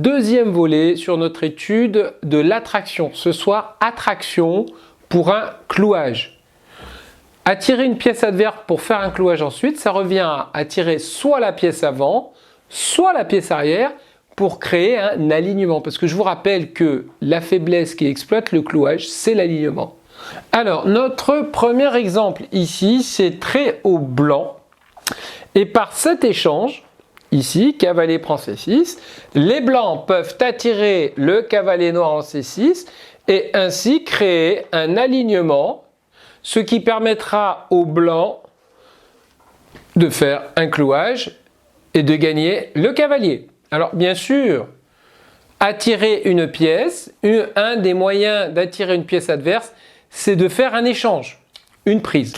deuxième volet sur notre étude de l'attraction. Ce soir, attraction pour un clouage. Attirer une pièce adverse pour faire un clouage ensuite, ça revient à attirer soit la pièce avant, soit la pièce arrière pour créer un alignement. Parce que je vous rappelle que la faiblesse qui exploite le clouage, c'est l'alignement. Alors, notre premier exemple ici, c'est trait au blanc. Et par cet échange, ici, cavalier prend C6, les blancs peuvent attirer le cavalier noir en C6 et ainsi créer un alignement, ce qui permettra aux blancs de faire un clouage et de gagner le cavalier. Alors bien sûr, attirer une pièce, un des moyens d'attirer une pièce adverse, c'est de faire un échange, une prise.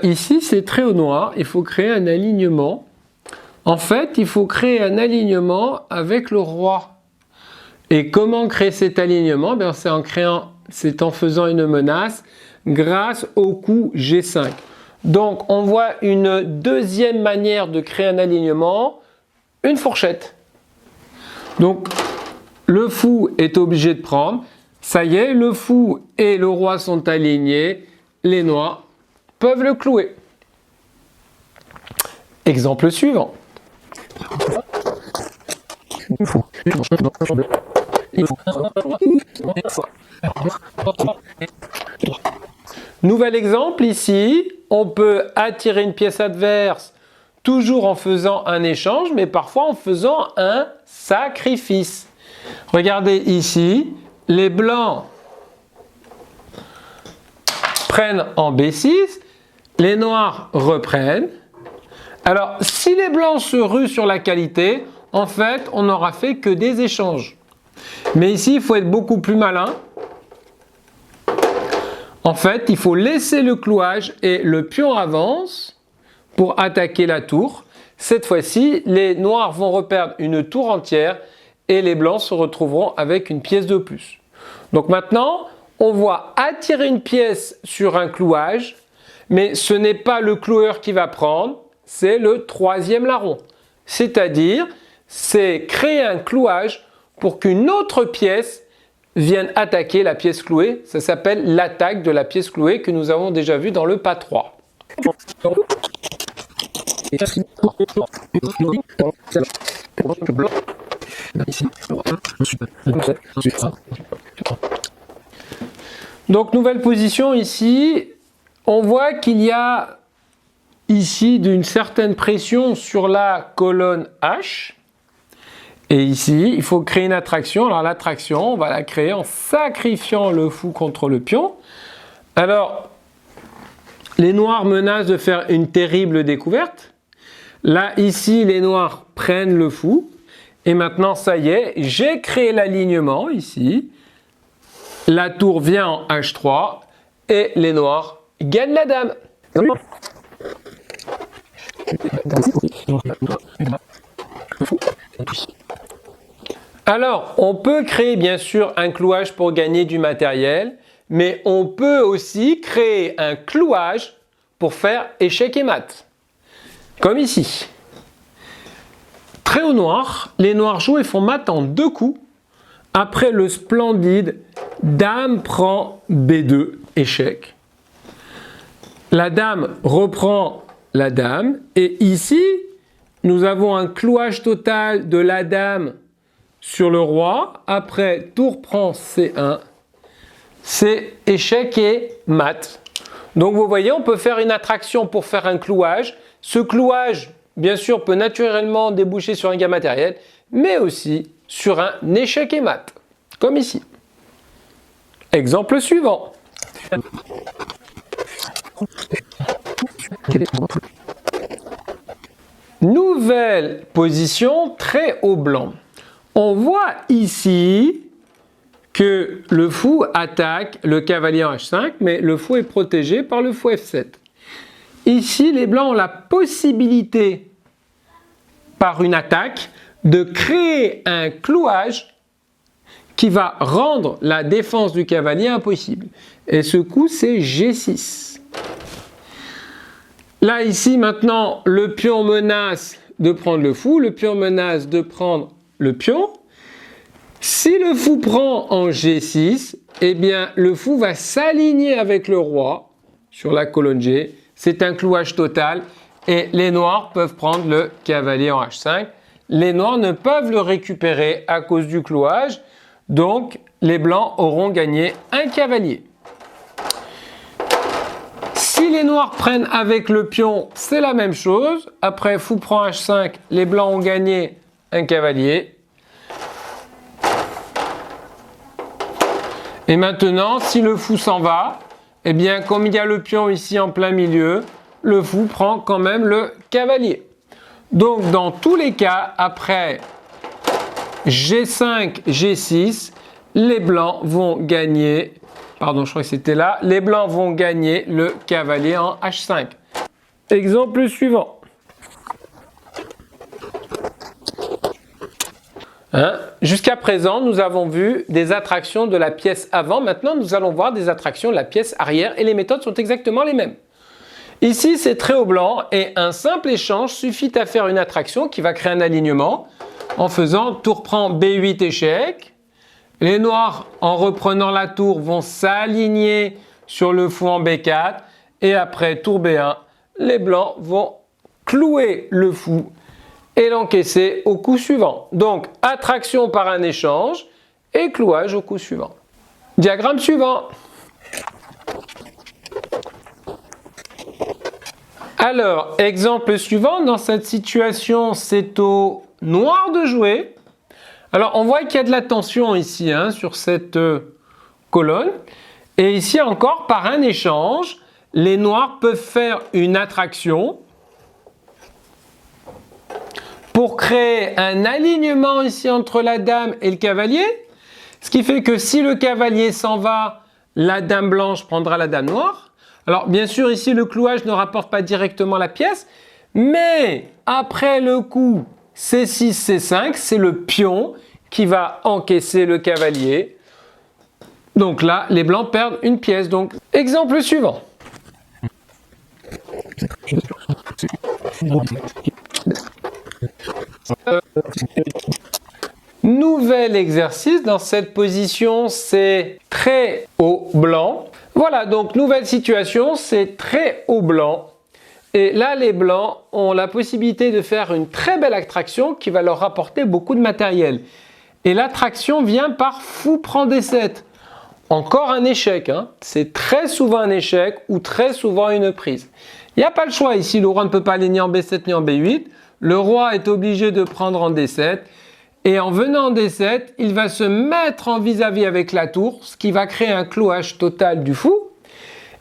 Ici, c'est trait au noir, il faut créer un alignement. En fait, il faut créer un alignement avec le roi. Et comment créer cet alignement? C'est en faisant une menace grâce au coup G5. Donc, on voit une deuxième manière de créer un alignement, une fourchette. Donc, le fou est obligé de prendre. Ça y est, le fou et le roi sont alignés. Les noirs peuvent le clouer. Exemple suivant. Nouvel exemple ici, on peut attirer une pièce adverse toujours en faisant un échange, mais parfois en faisant un sacrifice. Regardez ici, les blancs prennent en B6, les noirs reprennent. Alors, si les blancs se ruent sur la qualité, en fait, on n'aura fait que des échanges. Mais ici, il faut être beaucoup plus malin. En fait, il faut laisser le clouage et le pion avance pour attaquer la tour. Cette fois-ci, les noirs vont reperdre une tour entière et les blancs se retrouveront avec une pièce de plus. Donc maintenant, on voit attirer une pièce sur un clouage, mais ce n'est pas le cloueur qui va prendre, c'est le troisième larron. C'est-à-dire, c'est créer un clouage pour qu'une autre pièce vienne attaquer la pièce clouée. Ça s'appelle l'attaque de la pièce clouée que nous avons déjà vu dans le pas 3. Donc, nouvelle position ici. On voit qu'il y a ici d'une certaine pression sur la colonne H. Et ici, il faut créer une attraction. Alors l'attraction, on va la créer en sacrifiant le fou contre le pion. Alors, les noirs menacent de faire une terrible découverte. Là, ici, les noirs prennent le fou. Et maintenant, ça y est, j'ai créé l'alignement ici. La tour vient en H3 et les noirs gagnent la dame. Alors, on peut créer bien sûr un clouage pour gagner du matériel, mais on peut aussi créer un clouage pour faire échec et mat, comme ici. Trait au noir, les noirs jouent et font mat en 2 coups. Après le splendide dame prend B2, échec. La dame reprend la dame et ici, nous avons un clouage total de la dame sur le roi. Après, tour prend C1, c'est échec et mat. Donc vous voyez, on peut faire une attraction pour faire un clouage. Ce clouage, bien sûr, peut naturellement déboucher sur un gain matériel, mais aussi sur un échec et mat, comme ici. Exemple suivant. Nouvelle position, trait au blanc. On voit ici que le fou attaque le cavalier en H5, mais le fou est protégé par le fou F7. Ici, les blancs ont la possibilité, par une attaque, de créer un clouage qui va rendre la défense du cavalier impossible. Et ce coup, c'est G6. Là, ici, maintenant, le pion menace de prendre le fou, le pion menace de prendre le pion. Si le fou prend en G6, eh bien, le fou va s'aligner avec le roi sur la colonne G. C'est un clouage total et les noirs peuvent prendre le cavalier en H5. Les noirs ne peuvent le récupérer à cause du clouage, donc les blancs auront gagné un cavalier. Si les noirs prennent avec le pion, c'est la même chose. Après, fou prend H5, les blancs ont gagné un cavalier. Et maintenant, si le fou s'en va, eh bien, comme il y a le pion ici en plein milieu, le fou prend quand même le cavalier. Donc, dans tous les cas, après G5, G6, les blancs vont gagner, pardon, je crois que c'était là, les blancs vont gagner le cavalier en H5. Exemple suivant. Jusqu'à présent, nous avons vu des attractions de la pièce avant. Maintenant, nous allons voir des attractions de la pièce arrière et les méthodes sont exactement les mêmes. Ici, c'est très haut blanc et un simple échange suffit à faire une attraction qui va créer un alignement en faisant tour prend B8 échec. Les noirs, en reprenant la tour, vont s'aligner sur le fou en B4 et après tour B1, les blancs vont clouer le fou et l'encaisser au coup suivant. Donc, attraction par un échange et clouage au coup suivant. Diagramme suivant. Alors, exemple suivant, dans cette situation, c'est au noir de jouer. Alors, on voit qu'il y a de la tension ici, sur cette colonne. Et ici encore, par un échange, les noirs peuvent faire une attraction pour créer un alignement ici entre la dame et le cavalier. Ce qui fait que si le cavalier s'en va, la dame blanche prendra la dame noire. Alors bien sûr ici le clouage ne rapporte pas directement la pièce, mais après le coup C6, C5, c'est le pion qui va encaisser le cavalier. Donc là, les blancs perdent une pièce. Donc exemple suivant. Nouvel exercice, dans cette position, c'est très haut blanc. Voilà, donc nouvelle situation, c'est très haut blanc. Et là, les blancs ont la possibilité de faire une très belle attraction qui va leur rapporter beaucoup de matériel. Et l'attraction vient par fou prend D7. Encore un échec, c'est très souvent un échec ou très souvent une prise. Il n'y a pas le choix ici, le roi ne peut pas aller ni en B7 ni en B8. Le roi est obligé de prendre en D7. Et en venant en D7, il va se mettre en vis-à-vis avec la tour, ce qui va créer un clouage total du fou.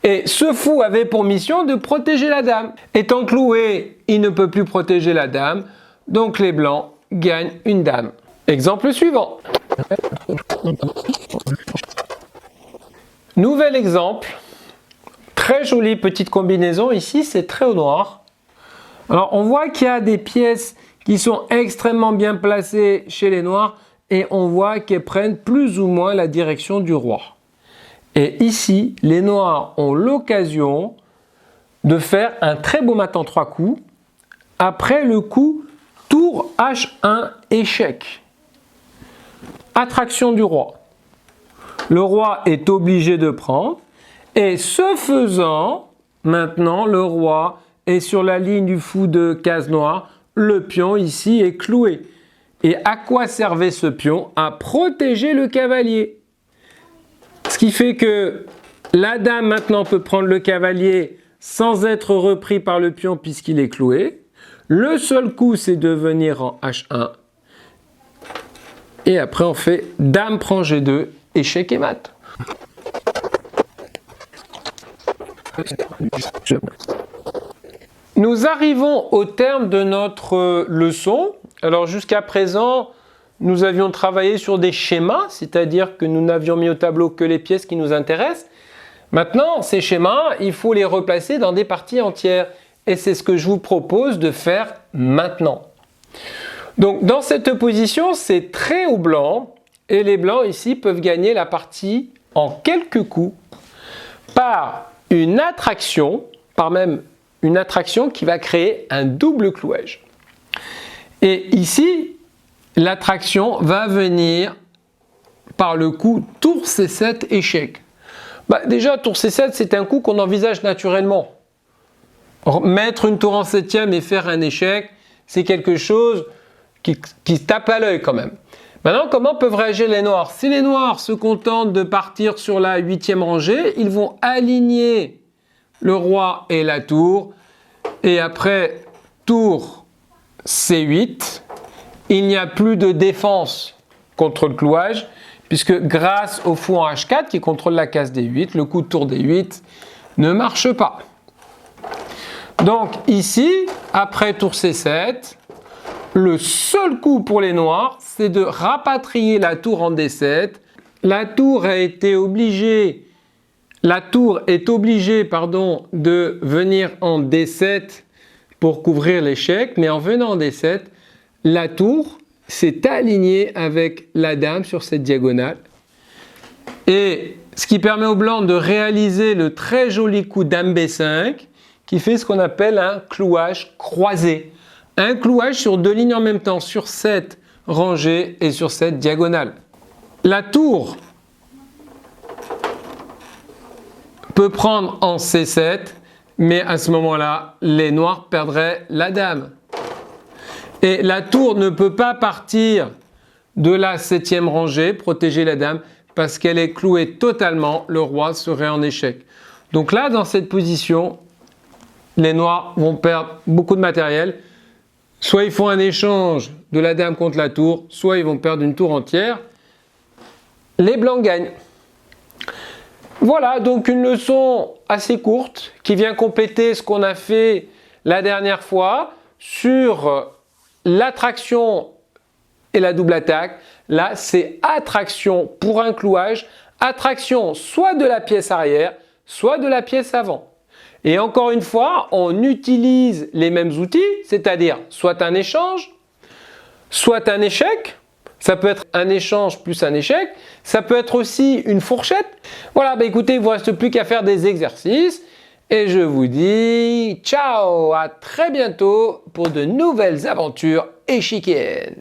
Et ce fou avait pour mission de protéger la dame. Étant cloué, il ne peut plus protéger la dame. Donc les blancs gagnent une dame. Exemple suivant. Nouvel exemple. Très jolie petite combinaison. Ici, c'est très au noir. Alors, on voit qu'il y a des pièces qui sont extrêmement bien placées chez les noirs et on voit qu'elles prennent plus ou moins la direction du roi. Et ici, les noirs ont l'occasion de faire un très beau mat en 3 coups après le coup tour H1 échec. Attraction du roi. Le roi est obligé de prendre et ce faisant, maintenant le roi est sur la ligne du fou de case noire. Le pion ici est cloué. Et à quoi servait ce pion? À protéger le cavalier. Ce qui fait que la dame maintenant peut prendre le cavalier sans être repris par le pion puisqu'il est cloué. Le seul coup, c'est de venir en H1. Et après, on fait dame prend G2, échec et mat. Nous arrivons au terme de notre leçon. Alors jusqu'à présent, nous avions travaillé sur des schémas, c'est-à-dire que nous n'avions mis au tableau que les pièces qui nous intéressent. Maintenant, ces schémas, il faut les replacer dans des parties entières. Et c'est ce que je vous propose de faire maintenant. Donc dans cette position, c'est très haut blanc. Et les blancs ici peuvent gagner la partie en quelques coups par une attraction, par même une attraction qui va créer un double clouage. Et ici, l'attraction va venir par le coup tour C7 échec. Déjà, tour C7, c'est un coup qu'on envisage naturellement. Mettre une tour en septième et faire un échec, c'est quelque chose qui tape à l'œil quand même. Maintenant, comment peuvent réagir les noirs? Si les noirs se contentent de partir sur la huitième rangée, ils vont aligner le roi et la tour. Et après tour C8, il n'y a plus de défense contre le clouage, puisque grâce au fou en H4 qui contrôle la case D8, le coup de tour D8 ne marche pas. Donc ici, après tour C7, le seul coup pour les noirs, c'est de rapatrier la tour en D7. La tour est obligée de venir en D7 pour couvrir l'échec, mais en venant en D7, la tour s'est alignée avec la dame sur cette diagonale. Et ce qui permet au blanc de réaliser le très joli coup dame B5, qui fait ce qu'on appelle un clouage croisé. Un clouage sur deux lignes en même temps, sur cette rangée et sur cette diagonale. La tour peut prendre en C7, mais à ce moment-là, les noirs perdraient la dame. Et la tour ne peut pas partir de la septième rangée, protéger la dame, parce qu'elle est clouée totalement, le roi serait en échec. Donc là, dans cette position, les noirs vont perdre beaucoup de matériel. Soit ils font un échange de la dame contre la tour, soit ils vont perdre une tour entière. Les blancs gagnent. Voilà donc une leçon assez courte qui vient compléter ce qu'on a fait la dernière fois sur l'attraction et la double attaque. Là, c'est attraction pour un clouage, attraction soit de la pièce arrière, soit de la pièce avant. Et encore une fois, on utilise les mêmes outils, c'est-à-dire soit un échange, soit un échec. Ça peut être un échange plus un échec. Ça peut être aussi une fourchette. Voilà, écoutez, il ne vous reste plus qu'à faire des exercices. Et je vous dis ciao, à très bientôt pour de nouvelles aventures échiquiennes.